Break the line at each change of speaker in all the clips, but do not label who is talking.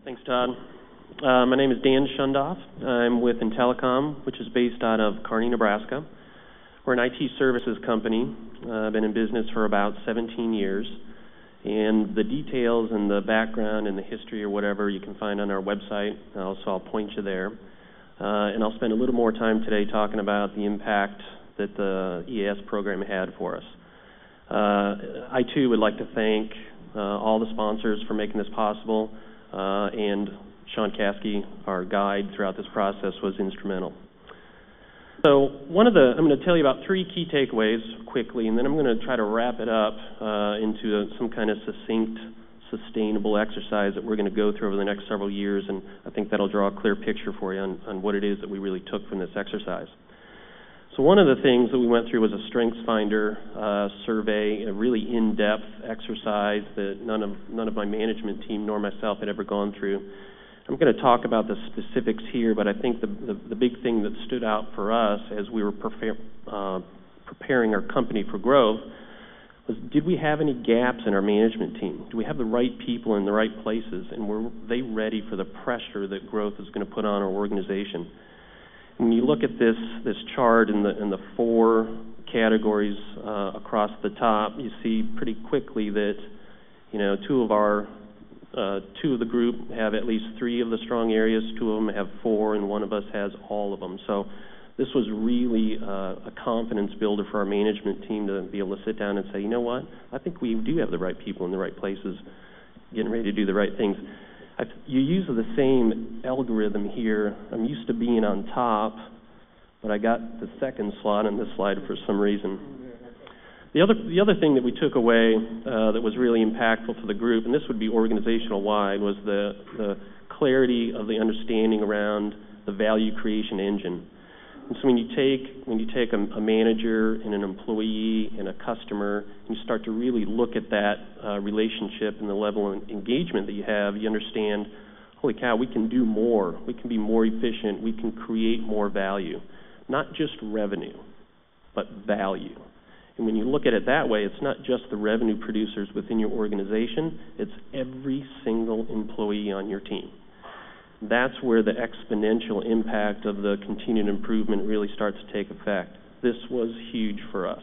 Thanks, Todd. My name is Dan Shundoff. I'm with Intellicom, which is based out of Kearney, Nebraska. We're an IT services company. I've been in business for about 17 years. And the details and the background and the history or whatever you can find on our website. So I'll point you there. And I'll spend a little more time today talking about the impact that the EAS program had for us. I, too, would like to thank all the sponsors for making this possible, and Sean Caskey, our guide throughout this process, was instrumental. So I'm going to tell you about three key takeaways quickly, and then I'm going to try to wrap it up into some kind of succinct, sustainable exercise that we're going to go through over the next several years, and I think that'll draw a clear picture for you on what it is that we really took from this exercise. So one of the things that we went through was a StrengthsFinder survey, a really in-depth exercise that none of my management team nor myself had ever gone through. I'm going to talk about the specifics here, but I think the big thing that stood out for us as we were preparing our company for growth was, did we have any gaps in our management team? Do we have the right people in the right places, and were they ready for the pressure that growth is going to put on our organization? When you look at this chart in the four categories across the top, you see pretty quickly that two of the group have at least three of the strong areas, two of them have four, and one of us has all of them. So this was really a confidence builder for our management team to be able to sit down and say, you know what, I think we do have the right people in the right places, getting ready to do the right things. You use the same algorithm here. I'm used to being on top, but I got the second slot on this slide for some reason. The other thing that we took away that was really impactful for the group, and this would be organizational wide, was the clarity of the understanding around the value creation engine. And so when you take a manager and an employee and a customer, and you start to really look at that relationship and the level of engagement that you have, you understand, holy cow, we can do more. We can be more efficient. We can create more value. Not just revenue, but value. And when you look at it that way, it's not just the revenue producers within your organization, it's every single employee on your team. That's where the exponential impact of the continued improvement really starts to take effect. This was huge for us.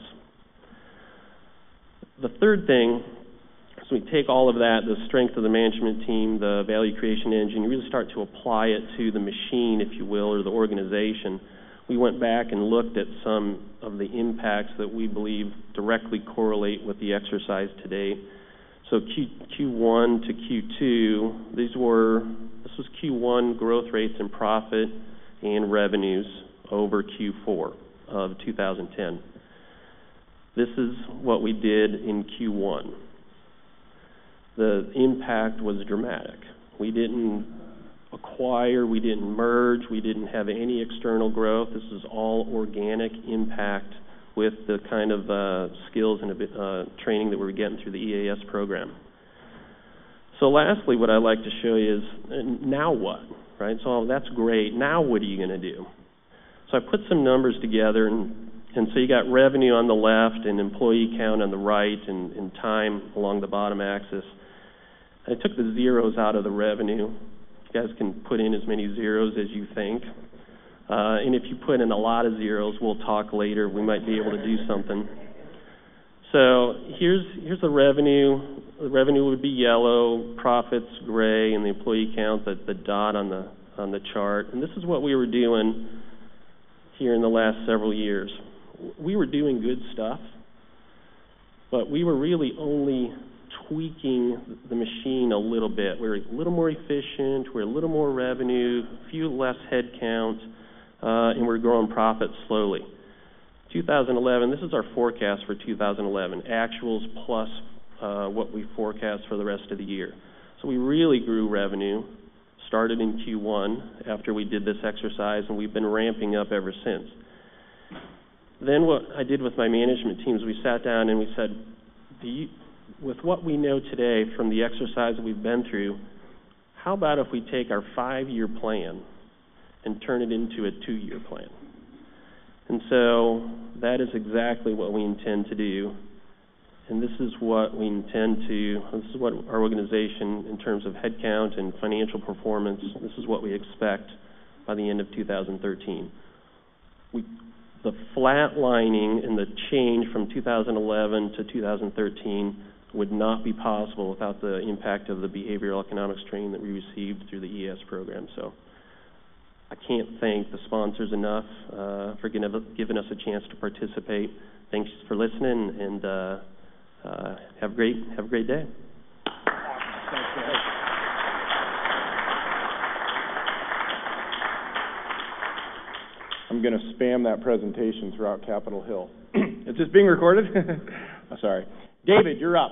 The third thing, so we take all of that, the strength of the management team, the value creation engine, you really start to apply it to the machine, if you will, or the organization. We went back and looked at some of the impacts that we believe directly correlate with the exercise today. So Q1 to Q2, this was Q1 growth rates in profit and revenues over Q4 of 2010. This is what we did in Q1. The impact was dramatic. We didn't acquire, we didn't merge, we didn't have any external growth. This is all organic impact with the kind of skills and training that we're getting through the EAS program. So lastly, what I'd like to show you is, now what, right? So that's great. Now what are you going to do? So I put some numbers together, and so you got revenue on the left and employee count on the right and time along the bottom axis. I took the zeros out of the revenue. You guys can put in as many zeros as you think. And if you put in a lot of zeros, we'll talk later. We might be able to do something. So here's the revenue. The revenue would be yellow, profits gray, and the employee count, the dot on the chart. And this is what we were doing here in the last several years. We were doing good stuff, but we were really only tweaking the machine a little bit. We were a little more efficient, we're a little more revenue, a few less head count, and we're growing profits slowly. 2011, this is our forecast for 2011, actuals plus what we forecast for the rest of the year. So we really grew revenue, started in Q1 after we did this exercise, and we've been ramping up ever since. Then what I did with my management teams, we sat down and we said, with what we know today from the exercise that we've been through, how about if we take our 5-year plan and turn it into a 2-year plan? And so that is exactly what we intend to do. And this is what our organization, in terms of headcount and financial performance, this is what we expect by the end of 2013. The flatlining and the change from 2011 to 2013 would not be possible without the impact of the behavioral economics training that we received through the EAS program. So I can't thank the sponsors enough for giving us a chance to participate. Thanks for listening, and have a great day.
I'm going to spam that presentation throughout Capitol Hill. Is this being recorded? Sorry. David, you're up.